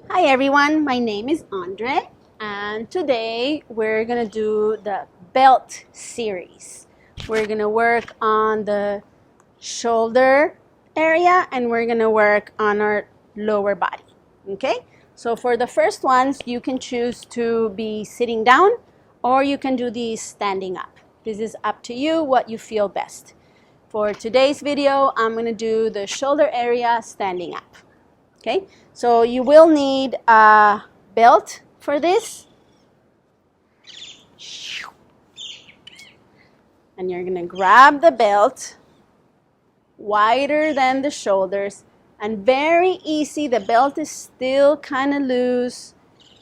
Hi everyone, my name is Andre and today we're going to do the belt series. We're going to work on the shoulder area and we're going to work on our lower body. Okay, so for the first ones you can choose to be sitting down or you can do these standing up. This is up to you, what you feel best. For today's video I'm going to do the shoulder area standing up. Okay, so you will need a belt for this. And you're going to grab the belt wider than the shoulders and very easy. The belt is still kind of loose.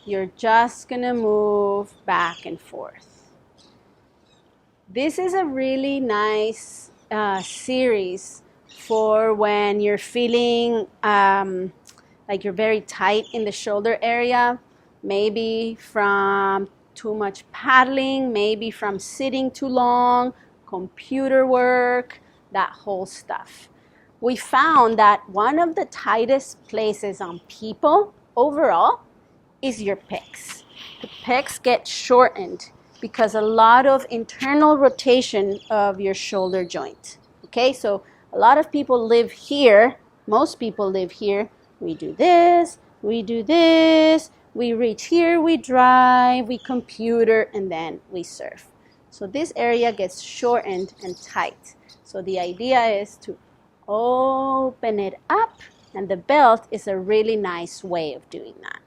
You're just going to move back and forth. This is a really nice series for when you're feeling like you're very tight in the shoulder area, maybe from too much paddling, maybe from sitting too long, computer work, that whole stuff. We found that one of the tightest places on people overall is your pecs. The pecs get shortened because a lot of internal rotation of your shoulder joint. Okay, so a lot of people live here, most people live here. We do this, we do this, we reach here, we drive, we computer, and then we surf. So this area gets shortened and tight. So the idea is to open it up, and the belt is a really nice way of doing that.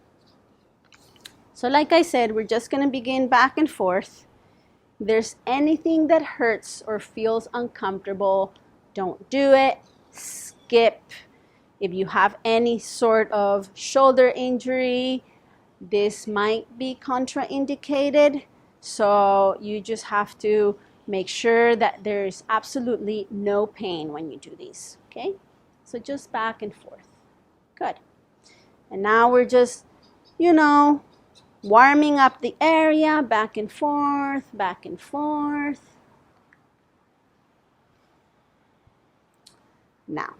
So like I said, we're just going to begin back and forth. If there's anything that hurts or feels uncomfortable, don't do it. Skip. If you have any sort of shoulder injury, this might be contraindicated. So you just have to make sure that there's absolutely no pain when you do these. Okay? So just back and forth. Good. And now we're just, warming up the area, back and forth, back and forth. Now,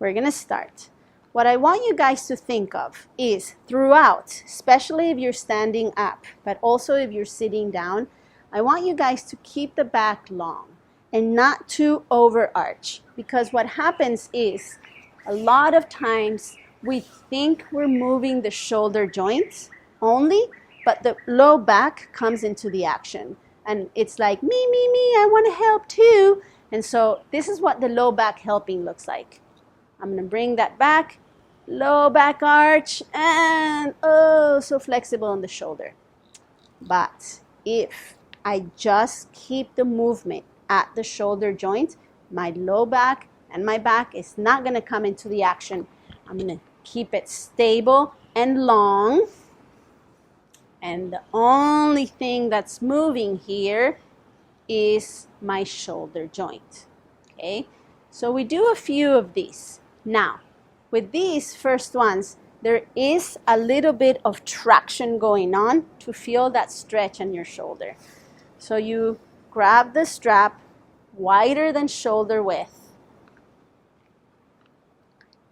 we're going to start. What I want you guys to think of is throughout, especially if you're standing up, but also if you're sitting down, I want you guys to keep the back long and not too overarch. Because what happens is a lot of times we think we're moving the shoulder joints only, but the low back comes into the action. And it's like, me, I want to help too. And so this is what the low back helping looks like. I'm going to bring that back, low back arch, and oh, so flexible on the shoulder. But if I just keep the movement at the shoulder joint, my low back and my back is not going to come into the action. I'm going to keep it stable and long. And the only thing that's moving here is my shoulder joint. Okay, so we do a few of these. Now, with these first ones, there is a little bit of traction going on to feel that stretch on your shoulder. So you grab the strap wider than shoulder width.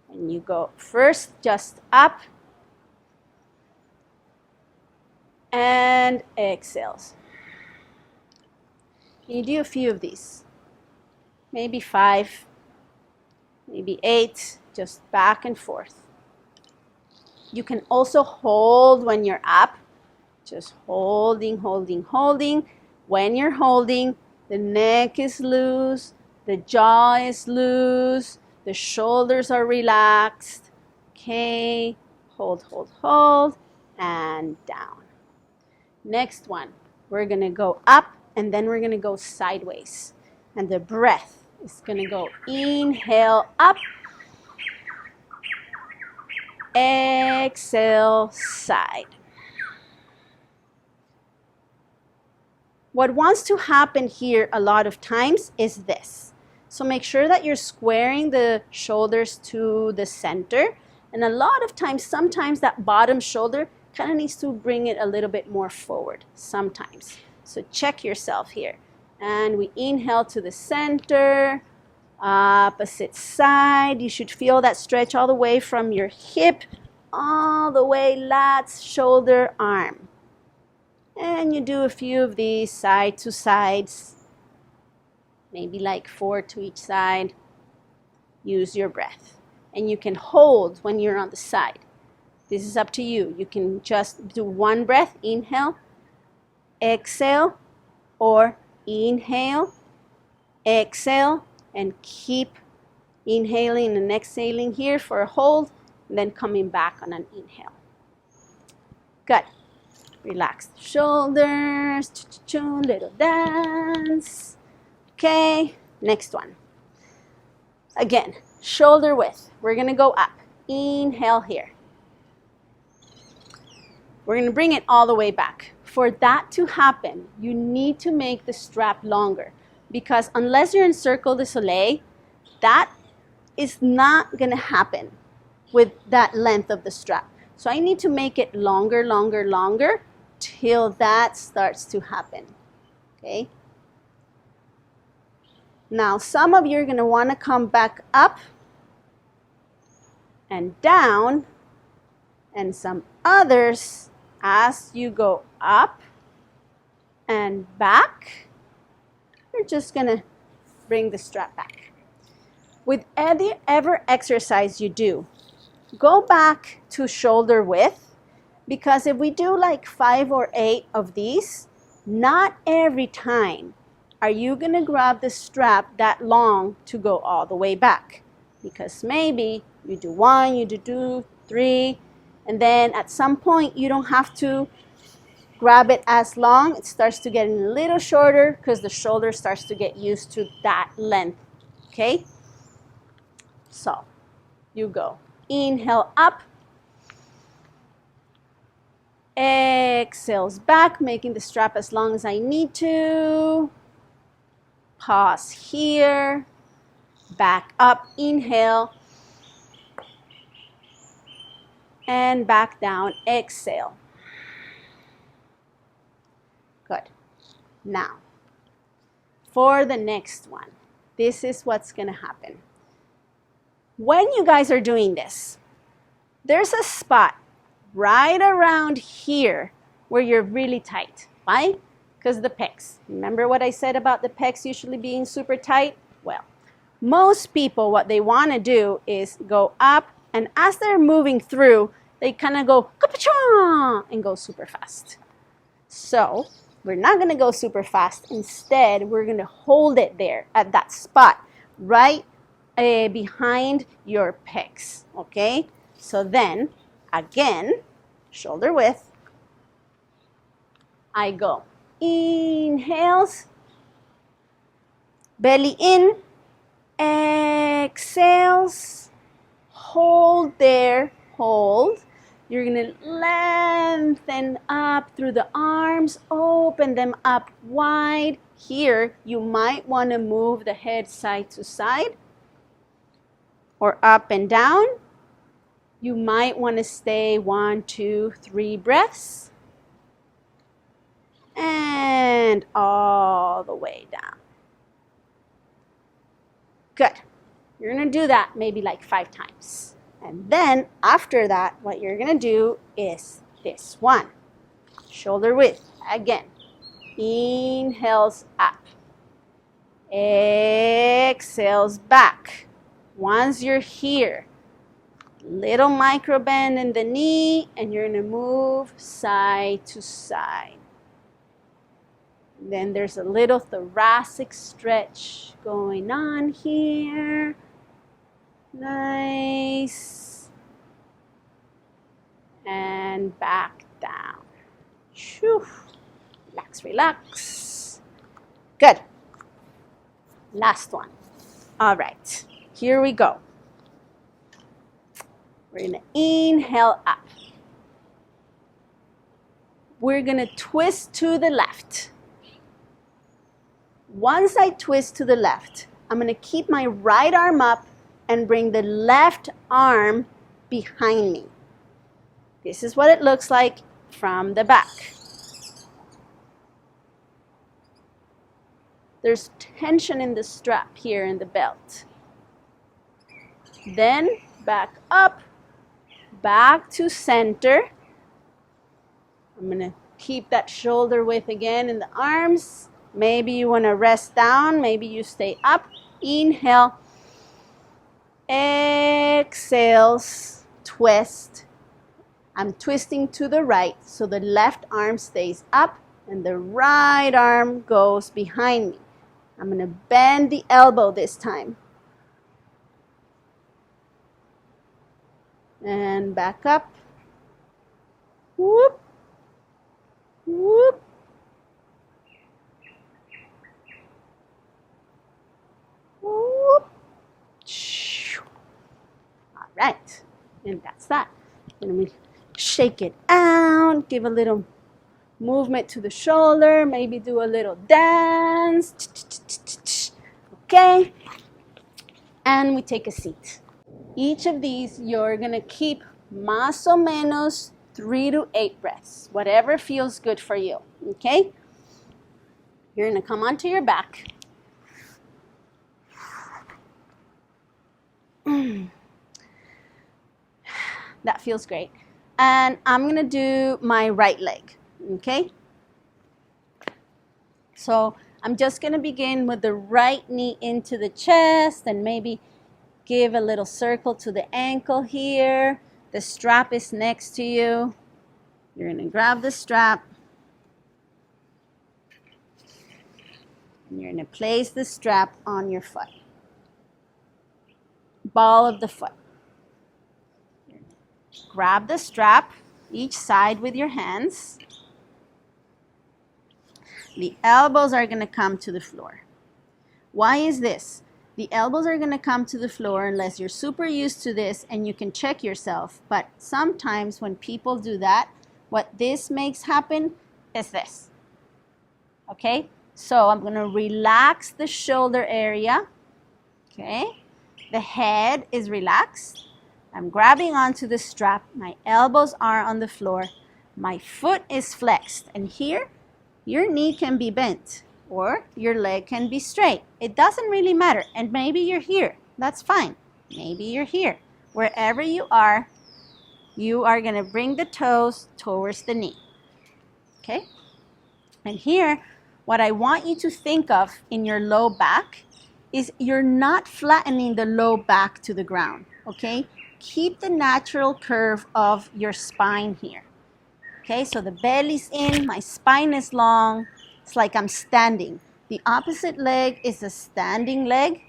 And you go first just up and exhales. You do a few of these, maybe 5, maybe 8, just back and forth. You can also hold when you're up, just holding. When you're holding, the neck is loose, the jaw is loose, the shoulders are relaxed. Okay, hold, and down. Next one, we're going to go up and then we're going to go sideways. And the breath is going to go inhale up, exhale side. What wants to happen here a lot of times is this. So make sure that you're squaring the shoulders to the center. And a lot of times, sometimes that bottom shoulder kind of needs to bring it a little bit more forward sometimes. So check yourself here. And we inhale to the center, opposite side. You should feel that stretch all the way from your hip all the way, lats, shoulder, arm. And you do a few of these side to sides, maybe like 4 to each side. Use your breath. And you can hold when you're on the side. This is up to you. You can just do one breath, inhale, exhale, or inhale, exhale, and keep inhaling and exhaling here for a hold, and then coming back on an inhale. Good. Relax the shoulders, little dance. Okay, next one. Again, shoulder width. We're gonna go up. Inhale here. We're gonna bring it all the way back. For that to happen, you need to make the strap longer, because unless you're in Cirque du Soleil, that is not gonna happen with that length of the strap. So I need to make it longer, longer, longer till that starts to happen, okay? Now, some of you are gonna wanna come back up and down, and some others, as you go up and back, you're just gonna bring the strap back. With every exercise you do, go back to shoulder width, because if we do like 5 or 8 of these, not every time are you gonna grab the strap that long to go all the way back. Because maybe you do 1, you do 2, 3, and then at some point you don't have to grab it as long. It starts to get a little shorter because the shoulder starts to get used to that length, okay? So you go. Inhale up. Exhales back, making the strap as long as I need to. Pause here. Back up, inhale. And back down, exhale. Good. Now, for the next one, this is what's gonna happen. When you guys are doing this, there's a spot right around here where you're really tight. Why? Because the pecs. Remember what I said about the pecs usually being super tight? Well, most people, what they want to do is go up, and as they're moving through, they kind of go and go super fast. So we're not going to go super fast. Instead, we're going to hold it there at that spot right behind your pecs, okay? So then, again, shoulder width, I go. Inhales, belly in, exhales, hold there, hold. You're gonna lengthen up through the arms, open them up wide. Here, you might wanna move the head side to side or up and down. You might wanna stay 1, 2, 3 breaths. And all the way down. Good. You're gonna do that maybe like 5 times. And then after that, what you're gonna do is this one. Shoulder width, again. Inhales up. Exhales back. Once you're here, little micro bend in the knee, and you're gonna move side to side. Then there's a little thoracic stretch going on here. Nice. And back down. Whew. Relax, relax. Good. Last one. All right, here we go. We're gonna inhale up. We're gonna twist to the left. Once I twist to the left, I'm going to keep my right arm up and bring the left arm behind me. This is what it looks like from the back. There's tension in the strap here in the belt. Then back up, back to center. I'm going to keep that shoulder width again in the arms. Maybe you want to rest down. Maybe you stay up. Inhale. Exhales. Twist. I'm twisting to the right, so the left arm stays up and the right arm goes behind me. I'm going to bend the elbow this time. And back up. Whoop. Whoop. Whoop. All right. And that's that. And we shake it out. Give a little movement to the shoulder. Maybe do a little dance. Okay. And we take a seat. Each of these, you're going to keep más o menos 3 to 8 breaths, whatever feels good for you, okay? You're going to come onto your back. That feels great. And I'm going to do my right leg, okay? So I'm just going to begin with the right knee into the chest and maybe give a little circle to the ankle here. The strap is next to you. You're going to grab the strap. And you're going to place the strap on your foot. Ball of the foot. Grab the strap, each side with your hands. The elbows are going to come to the floor. Why is this? The elbows are going to come to the floor unless you're super used to this and you can check yourself. But sometimes when people do that, what this makes happen is this. Okay? So I'm going to relax the shoulder area. Okay? The head is relaxed. I'm grabbing onto the strap. My elbows are on the floor. My foot is flexed. And here, your knee can be bent. Or your leg can be straight. It doesn't really matter. And maybe you're here. That's fine. Maybe you're here. Wherever you are going to bring the toes towards the knee. Okay? And here, what I want you to think of in your low back is you're not flattening the low back to the ground. Okay? Keep the natural curve of your spine here. Okay? So the belly's in, my spine is long. It's like I'm standing. The opposite leg is a standing leg.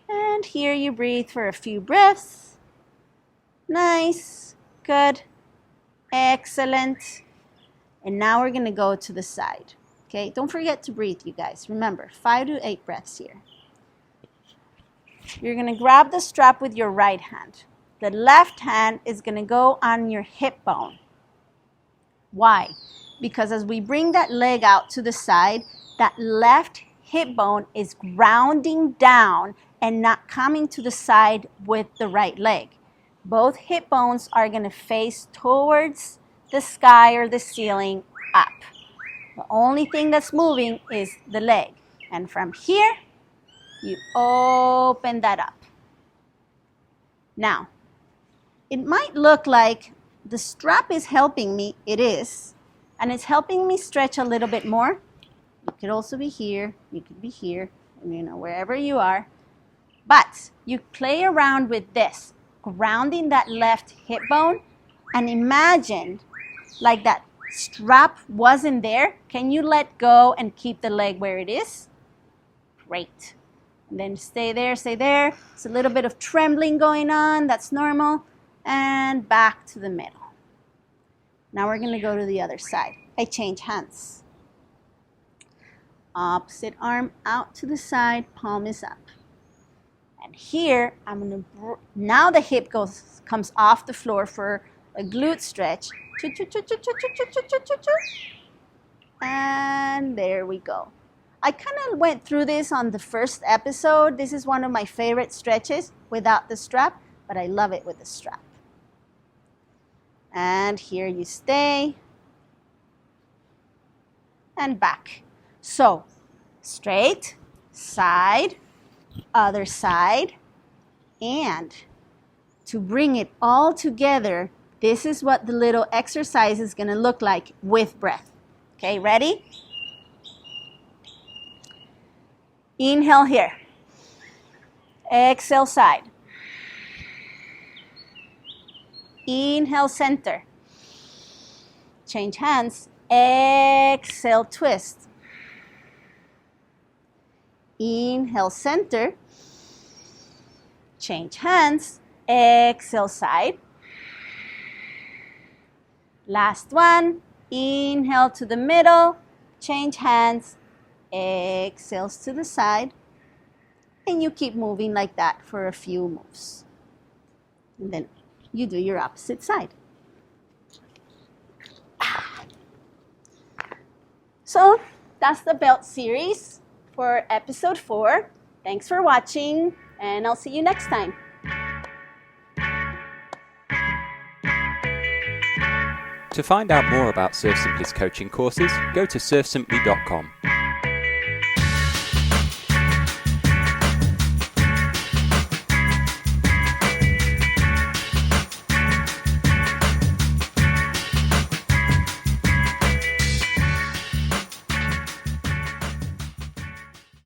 And here you breathe for a few breaths. Nice. Good. Excellent. And now we're going to go to the side. Okay? Don't forget to breathe, you guys. Remember, 5 to 8 breaths here. You're going to grab the strap with your right hand. The left hand is going to go on your hip bone. Why? Because as we bring that leg out to the side, that left hip bone is grounding down and not coming to the side with the right leg. Both hip bones are going to face towards the sky or the ceiling up. The only thing that's moving is the leg. And from here, you open that up. Now, it might look like the strap is helping me. It is. And it's helping me stretch a little bit more. You could also be here. You could be here. Wherever you are. But you play around with this, grounding that left hip bone. And imagine like that strap wasn't there. Can you let go and keep the leg where it is? Great. And then stay there, stay there. It's a little bit of trembling going on. That's normal. And back to the middle. Now we're going to go to the other side. I change hands. Opposite arm out to the side, palm is up. And here, I'm going to, now the hip comes off the floor for a glute stretch. And there we go. I kind of went through this on the first episode. This is one of my favorite stretches without the strap, but I love it with the strap. And here you stay. And back. So, straight, side, other side, and to bring it all together, this is what the little exercise is going to look like with breath. Okay, ready? Inhale here. Exhale side. Inhale center. Change hands. Exhale twist. Inhale center. Change hands. Exhale side. Last one. Inhale to the middle. Change hands. Exhales to the side. And you keep moving like that for a few moves. And then you do your opposite side. So that's the belt series for episode 4. Thanks for watching, and I'll see you next time. To find out more about Surf Simply's coaching courses, go to surfsimply.com.